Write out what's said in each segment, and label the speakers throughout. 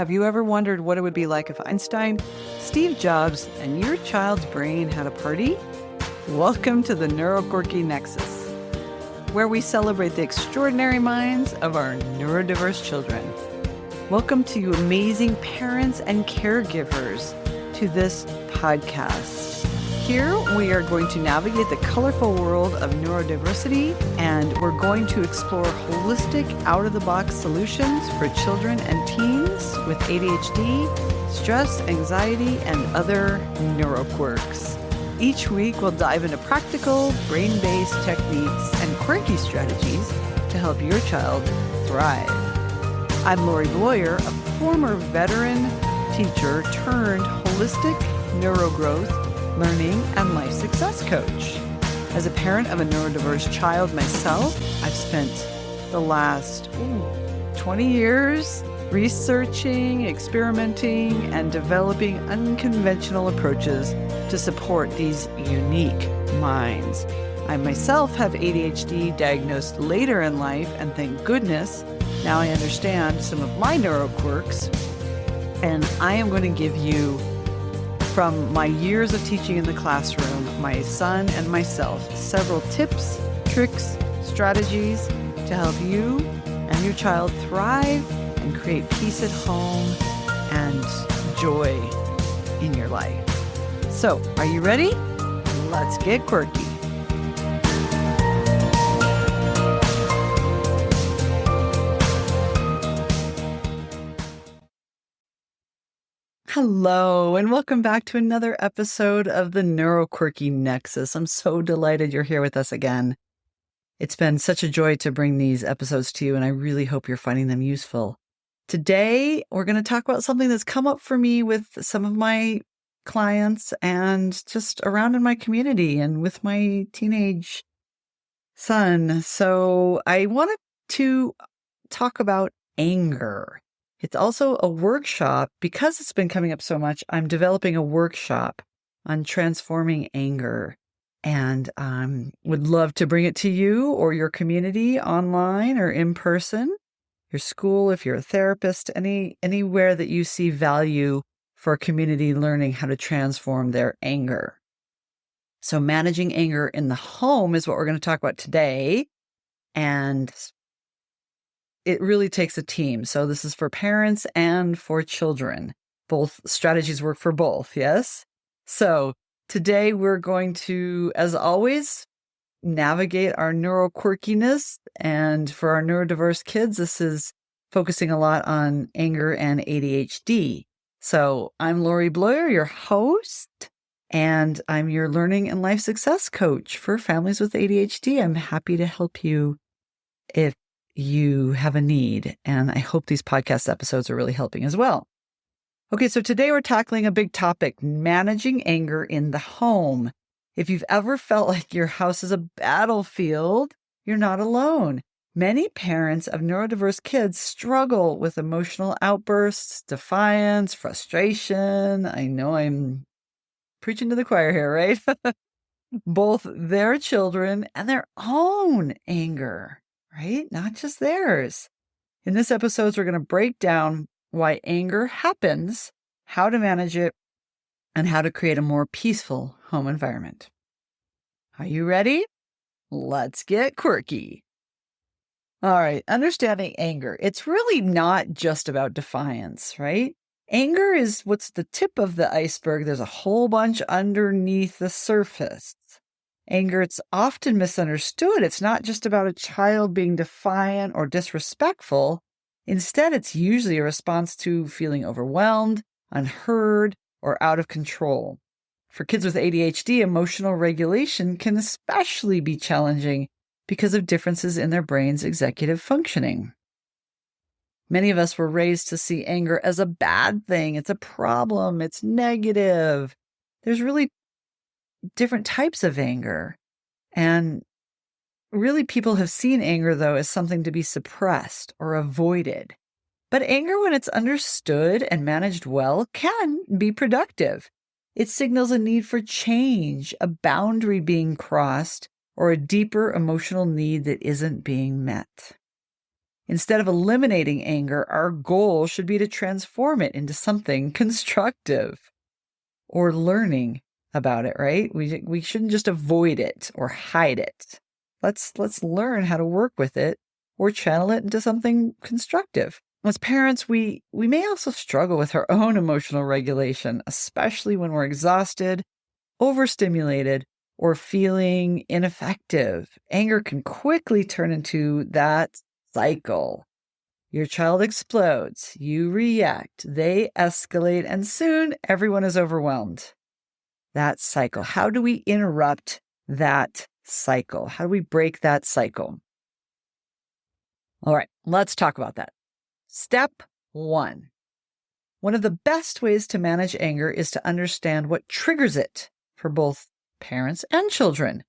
Speaker 1: Have you ever wondered what it would be like if Einstein, Steve Jobs, and your child's brain had a party? Welcome to the Neuroquirky Nexus, where we celebrate the extraordinary minds of our neurodiverse children. Welcome to you amazing parents and caregivers to this podcast. Here we are going to navigate the colorful world of neurodiversity, and we're going to explore holistic, out-of-the-box solutions for children and teens with ADHD, stress, anxiety, and other neuroquirks. Each week we'll dive into practical, brain-based techniques and quirky strategies to help your child thrive. I'm Laurie Bloyer, a former veteran teacher turned holistic neurogrowth, learning, and life success coach. As a parent of a neurodiverse child myself, I've spent the last 20 years researching, experimenting, and developing unconventional approaches to support these unique minds. I myself have ADHD diagnosed later in life, and thank goodness, now I understand some of my neuroquirks, and I am going to give you, from my years of teaching in the classroom, my son and myself, several tips, tricks, strategies to help you and your child thrive and create peace at home and joy in your life. So, are you ready? Let's get quirky. Hello, and welcome back to another episode of the Neuroquirky Nexus. I'm so delighted you're here with us again. It's been such a joy to bring these episodes to you, and I really hope you're finding them useful. Today, we're going to talk about something that's come up for me with some of my clients and just around in my community and with my teenage son. So I wanted to talk about anger. It's also a workshop. Because it's been coming up so much, I'm developing a workshop on transforming anger, and would love to bring it to you or your community online or in person, your school, if you're a therapist, anywhere that you see value for a community learning how to transform their anger. So managing anger in the home is what we're going to talk about today, and it really takes a team. So this is for parents and for children. Both strategies work for both, yes? So today we're going to, as always, navigate our neuroquirkiness. And for our neurodiverse kids, this is focusing a lot on anger and ADHD. So I'm Laurie Bloyer, your host, and I'm your learning and life success coach for families with ADHD. I'm happy to help you if you have a need, and I hope these podcast episodes are really helping as well. Okay, so today we're tackling a big topic, managing anger in the home. If you've ever felt like your house is a battlefield, you're not alone. Many parents of neurodiverse kids struggle with emotional outbursts, defiance, frustration. I know I'm preaching to the choir here, right? Both their children and their own anger. Right? Not just theirs. In this episode, we're going to break down why anger happens, how to manage it, and how to create a more peaceful home environment. Are you ready? Let's get quirky. All right, understanding anger. It's really not just about defiance, right? Anger is what's the tip of the iceberg. There's a whole bunch underneath the surface. Anger, it's often misunderstood. It's not just about a child being defiant or disrespectful. Instead, it's usually a response to feeling overwhelmed, unheard, or out of control. For kids with ADHD, emotional regulation can especially be challenging because of differences in their brain's executive functioning. Many of us were raised to see anger as a bad thing. It's a problem. It's negative. There's really different types of anger. And really, people have seen anger, though, as something to be suppressed or avoided. But anger, when it's understood and managed well, can be productive. It signals a need for change, a boundary being crossed, or a deeper emotional need that isn't being met. Instead of eliminating anger, our goal should be to transform it into something constructive or learning about it, right? We shouldn't just avoid it or hide it. Let's learn how to work with it or channel it into something constructive. As parents, we may also struggle with our own emotional regulation, especially when we're exhausted, overstimulated, or feeling ineffective. Anger can quickly turn into that cycle. Your child explodes, you react, they escalate, and soon everyone is overwhelmed. That cycle. How do we interrupt that cycle? How do we break that cycle? All right, let's talk about that. Step 1. One of the best ways to manage anger is to understand what triggers it for both parents and children.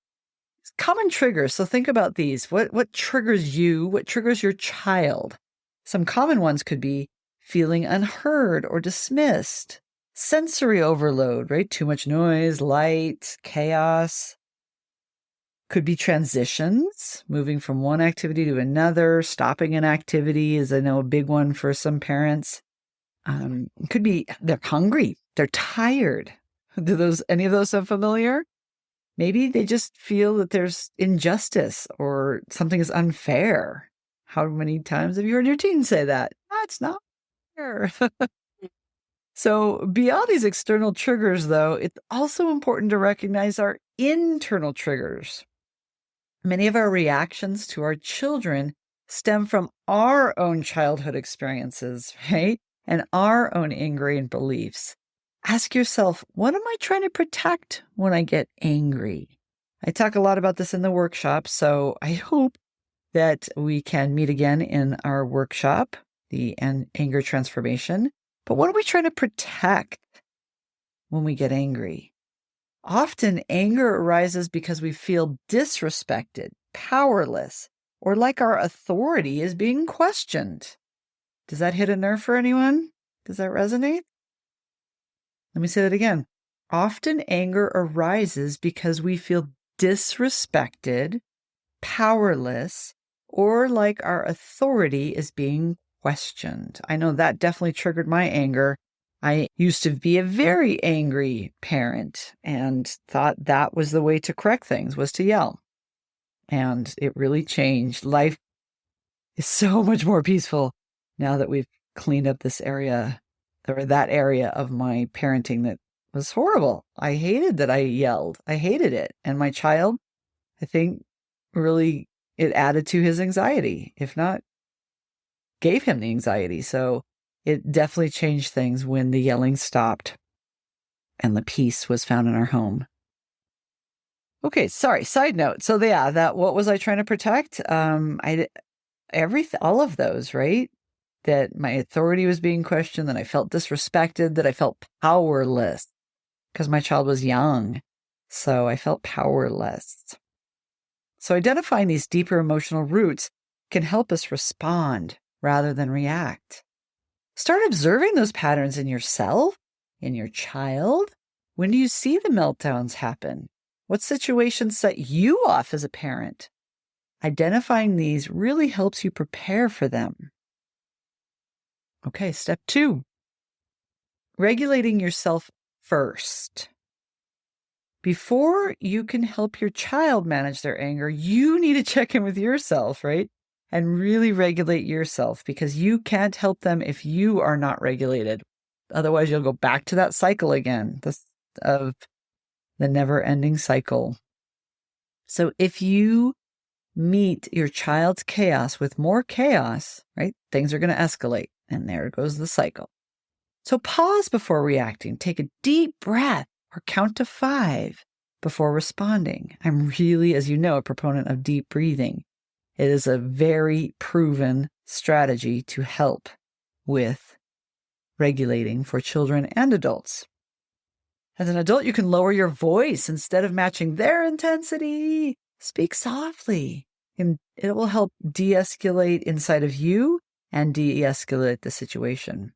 Speaker 1: Common triggers. So think about these. What triggers you? What triggers your child? Some common ones could be feeling unheard or dismissed, sensory overload, right? Too much noise, light, chaos. Could be transitions, moving from one activity to another. Stopping an activity is, I know, a big one for some parents. It could be they're hungry, they're tired. Any of those sound familiar? Maybe they just feel that there's injustice or something is unfair. How many times have you heard your teen say that? That's not fair. So beyond these external triggers, though, it's also important to recognize our internal triggers. Many of our reactions to our children stem from our own childhood experiences, right? And our own ingrained beliefs. Ask yourself, what am I trying to protect when I get angry? I talk a lot about this in the workshop, so I hope that we can meet again in our workshop, the anger transformation. But what are we trying to protect when we get angry? Often anger arises because we feel disrespected, powerless, or like our authority is being questioned. Does that hit a nerve for anyone? Does that resonate? Let me say that again. Often anger arises because we feel disrespected, powerless, or like our authority is being questioned. I know that definitely triggered my anger. I used to be a very angry parent and thought that was the way to correct things, was to yell. And it really changed. Life is so much more peaceful now that we've cleaned up this area or that area of my parenting that was horrible. I hated that I yelled. I hated it. And my child, I think, really it added to his anxiety, if not gave him the anxiety. So it definitely changed things when the yelling stopped and the peace was found in our home. Okay, sorry, side note. So what was I trying to protect? All of those, right? That my authority was being questioned, that I felt disrespected, that I felt powerless because my child was young. So I felt powerless. So identifying these deeper emotional roots can help us respond rather than react. Start observing those patterns in yourself, in your child. When do you see the meltdowns happen? What situations set you off as a parent? Identifying these really helps you prepare for them. Okay, step 2. Regulating yourself first. Before you can help your child manage their anger, you need to check in with yourself, right? And really regulate yourself because you can't help them if you are not regulated. Otherwise, you'll go back to that cycle again, of the never-ending cycle. So if you meet your child's chaos with more chaos, right, things are going to escalate. And there goes the cycle. So pause before reacting. Take a deep breath or count to 5 before responding. I'm really, as you know, a proponent of deep breathing. It is a very proven strategy to help with regulating for children and adults. As an adult, you can lower your voice instead of matching their intensity. Speak softly, and it will help de-escalate inside of you and de-escalate the situation.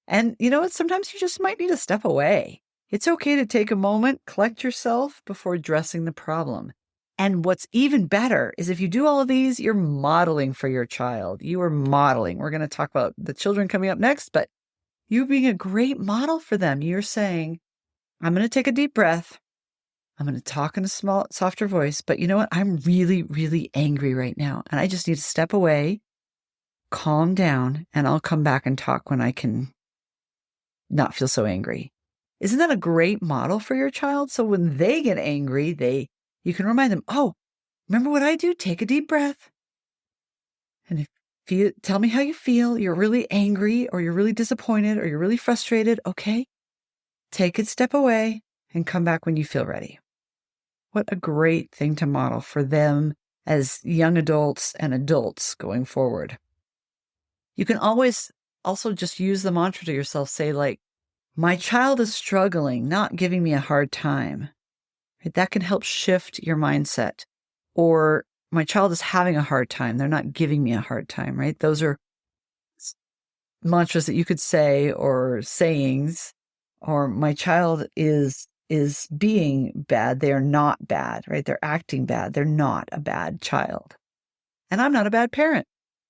Speaker 1: And you know what? Sometimes you just might need to step away. It's okay to take a moment, collect yourself before addressing the problem. And what's even better is if you do all of these, you're modeling for your child. You are modeling. We're going to talk about the children coming up next, but you being a great model for them. You're saying, I'm going to take a deep breath. I'm going to talk in a softer voice, but you know what? I'm really, really angry right now. And I just need to step away, calm down, and I'll come back and talk when I can not feel so angry. Isn't that a great model for your child? So when they get angry, you can remind them, oh, remember what I do? Take a deep breath. And tell me how you feel. You're really angry, or you're really disappointed, or you're really frustrated. Okay, take a step away and come back when you feel ready. What a great thing to model for them as young adults and adults going forward. You can always also just use the mantra to yourself, say like, my child is struggling, not giving me a hard time. Right? That can help shift your mindset. Or my child is having a hard time. They're not giving me a hard time, right? Those are mantras that you could say, or sayings, or my child is being bad. They are not bad, right? They're acting bad. They're not a bad child. And I'm not a bad parent.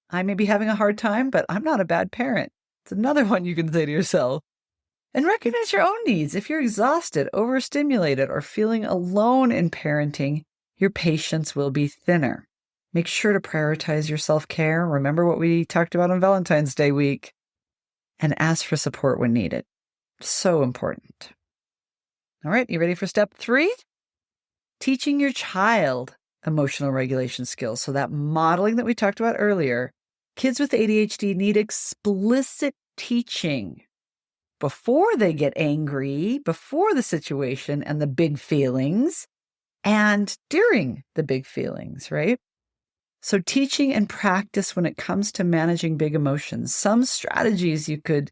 Speaker 1: I may be having a hard time, but I'm not a bad parent. It's another one you can say to yourself. And recognize your own needs. If you're exhausted, overstimulated, or feeling alone in parenting, your patience will be thinner. Make sure to prioritize your self-care. Remember what we talked about on Valentine's Day week. And ask for support when needed. So important. All right, you ready for step 3? Teaching your child emotional regulation skills. So that modeling that we talked about earlier, kids with ADHD need explicit teaching before they get angry, before the situation and the big feelings, and during the big feelings, right? So teaching and practice when it comes to managing big emotions. Some strategies you could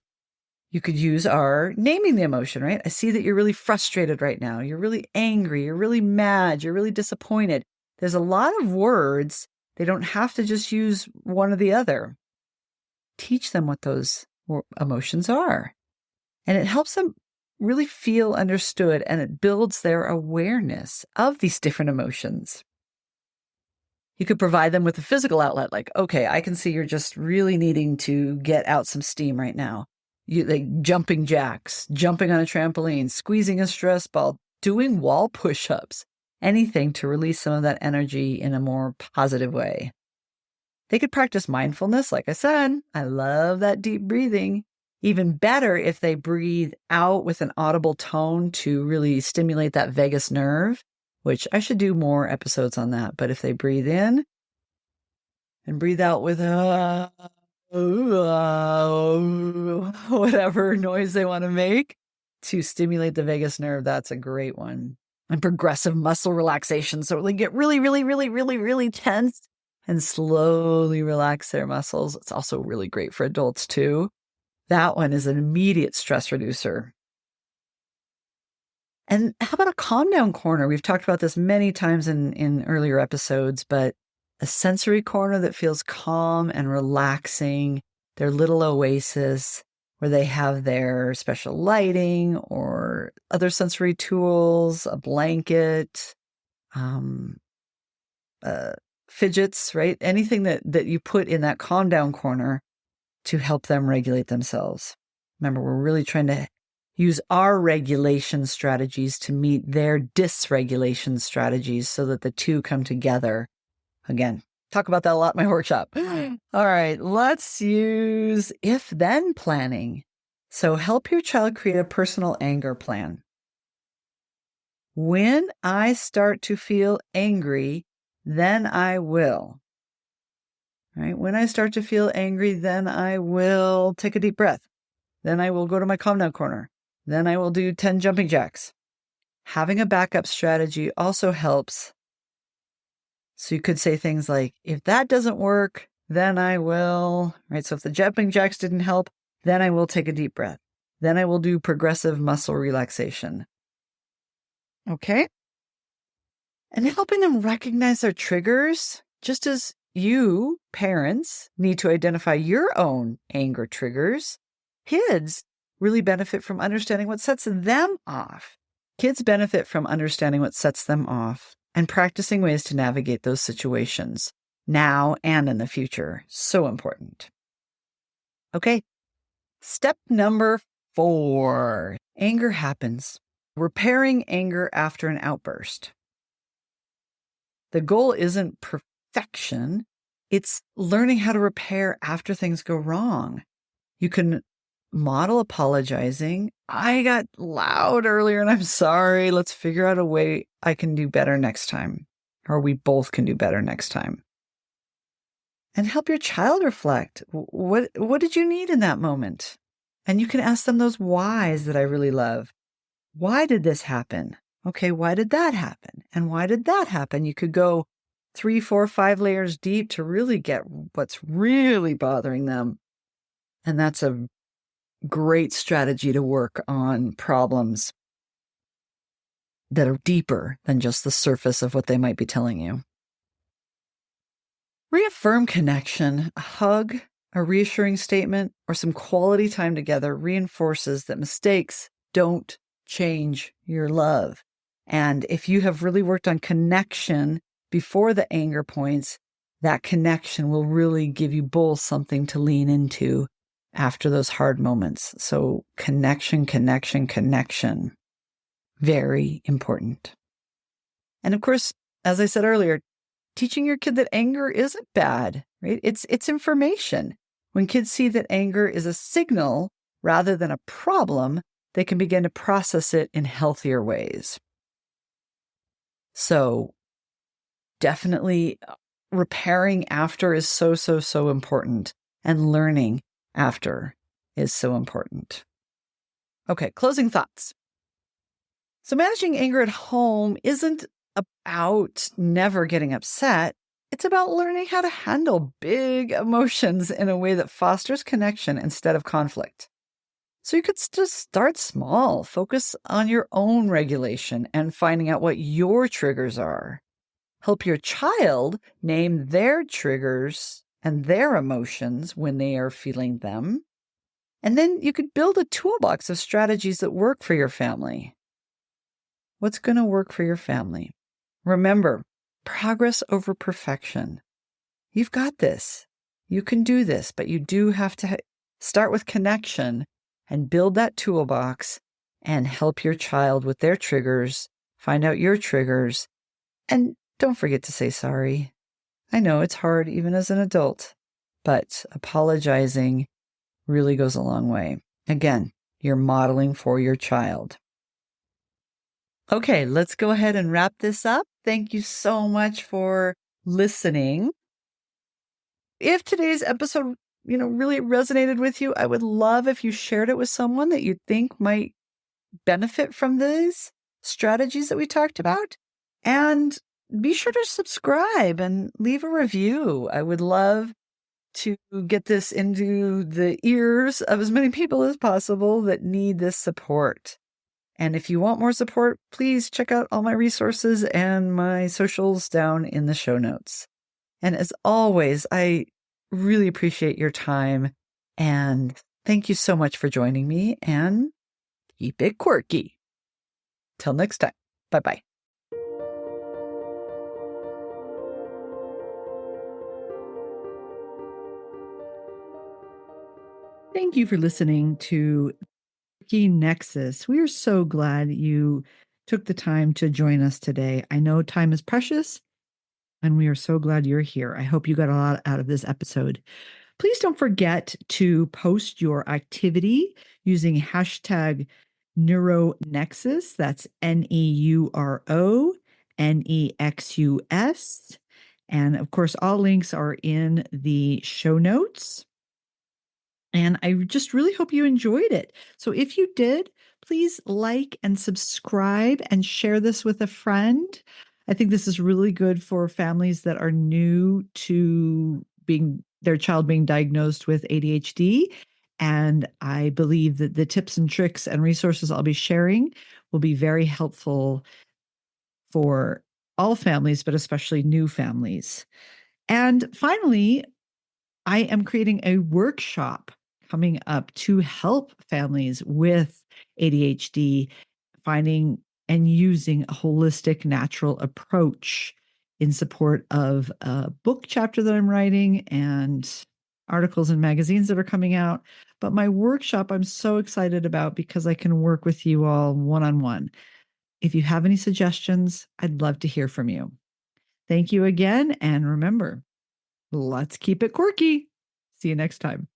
Speaker 1: use are naming the emotion, right? I see that you're really frustrated right now. You're really angry. You're really mad. You're really disappointed. There's a lot of words. They don't have to just use one or the other. Teach them what those emotions are. And it helps them really feel understood, and it builds their awareness of these different emotions. You could provide them with a physical outlet, like, okay, I can see you're just really needing to get out some steam right now. You like jumping jacks, jumping on a trampoline, squeezing a stress ball, doing wall push-ups, anything to release some of that energy in a more positive way. They could practice mindfulness, like I said. I love that deep breathing. Even better if they breathe out with an audible tone to really stimulate that vagus nerve, which I should do more episodes on that. But if they breathe in and breathe out with whatever noise they want to make to stimulate the vagus nerve, that's a great one. And progressive muscle relaxation. So they get really, really, really, really, really tense and slowly relax their muscles. It's also really great for adults too. That one is an immediate stress reducer. And how about a calm down corner? We've talked about this many times in earlier episodes, but a sensory corner that feels calm and relaxing, their little oasis where they have their special lighting or other sensory tools, a blanket, fidgets, right? Anything that you put in that calm down corner to help them regulate themselves. Remember, we're really trying to use our regulation strategies to meet their dysregulation strategies so that the two come together. Again, talk about that a lot in my workshop. All right, let's use if-then planning. So help your child create a personal anger plan. When I start to feel angry, then I will. Right? When I start to feel angry, then I will take a deep breath. Then I will go to my calm down corner. Then I will do 10 jumping jacks. Having a backup strategy also helps. So you could say things like, if that doesn't work, then I will, right? So if the jumping jacks didn't help, then I will take a deep breath. Then I will do progressive muscle relaxation. Okay? And helping them recognize their triggers, just as you, parents, need to identify your own anger triggers. Kids really benefit from understanding what sets them off. Kids benefit from understanding what sets them off. and practicing ways to navigate those situations now and in the future. So important. Okay. Step number 4. Anger happens. Repairing anger after an outburst. The goal isn't perfection. It's learning how to repair after things go wrong. You can model apologizing. I got loud earlier and I'm sorry. Let's figure out a way I can do better next time, or we both can do better next time. And help your child reflect. What did you need in that moment? And you can ask them those whys that I really love. Why did this happen? Okay, why did that happen? And why did that happen? You could go 3, 4, 5 layers deep to really get what's really bothering them. And that's a great strategy to work on problems that are deeper than just the surface of what they might be telling you. Reaffirm connection. A hug, a reassuring statement, or some quality time together reinforces that mistakes don't change your love. And if you have really worked on connection before the anger points, that connection will really give you both something to lean into after those hard moments. So connection. Very important. And of course, as I said earlier, teaching your kid that anger isn't bad, right? It's information. When kids see that anger is a signal rather than a problem, they can begin to process it in healthier ways. So definitely repairing after is so important, and learning after is so important. Okay, closing thoughts. So managing anger at home isn't about never getting upset. It's about learning how to handle big emotions in a way that fosters connection instead of conflict. So you could just start small, focus on your own regulation and finding out what your triggers are. Help your child name their triggers and their emotions when they are feeling them. And then you could build a toolbox of strategies that work for your family. What's going to work for your family? Remember, progress over perfection. You've got this. You can do this, but you do have to start with connection and build that toolbox and help your child with their triggers, find out your triggers, and don't forget to say sorry. I know it's hard even as an adult, but apologizing really goes a long way. Again, you're modeling for your child. Okay, let's go ahead and wrap this up. Thank you so much for listening. If today's episode, really resonated with you, I would love if you shared it with someone that you think might benefit from these strategies that we talked about. And be sure to subscribe and leave a review. I would love to get this into the ears of as many people as possible that need this support. And if you want more support, please check out all my resources and my socials down in the show notes. And as always, I really appreciate your time. And thank you so much for joining me, and keep it quirky. Till next time. Bye-bye. Thank you for listening to Quirky Nexus. We are so glad you took the time to join us today. I know time is precious, and we are so glad you're here. I hope you got a lot out of this episode. Please don't forget to post your activity using hashtag NeuroNexus. That's NeuroNexus. And of course, all links are in the show notes. And I just really hope you enjoyed it. So if you did, please like and subscribe and share this with a friend. I think this is really good for families that are new to their child being diagnosed with ADHD. And I believe that the tips and tricks and resources I'll be sharing will be very helpful for all families, but especially new families. And finally, I am creating a workshop coming up to help families with ADHD finding and using a holistic, natural approach in support of a book chapter that I'm writing and articles and magazines that are coming out. But my workshop, I'm so excited about because I can work with you all one-on-one. If you have any suggestions, I'd love to hear from you. Thank you again. And remember, let's keep it quirky. See you next time.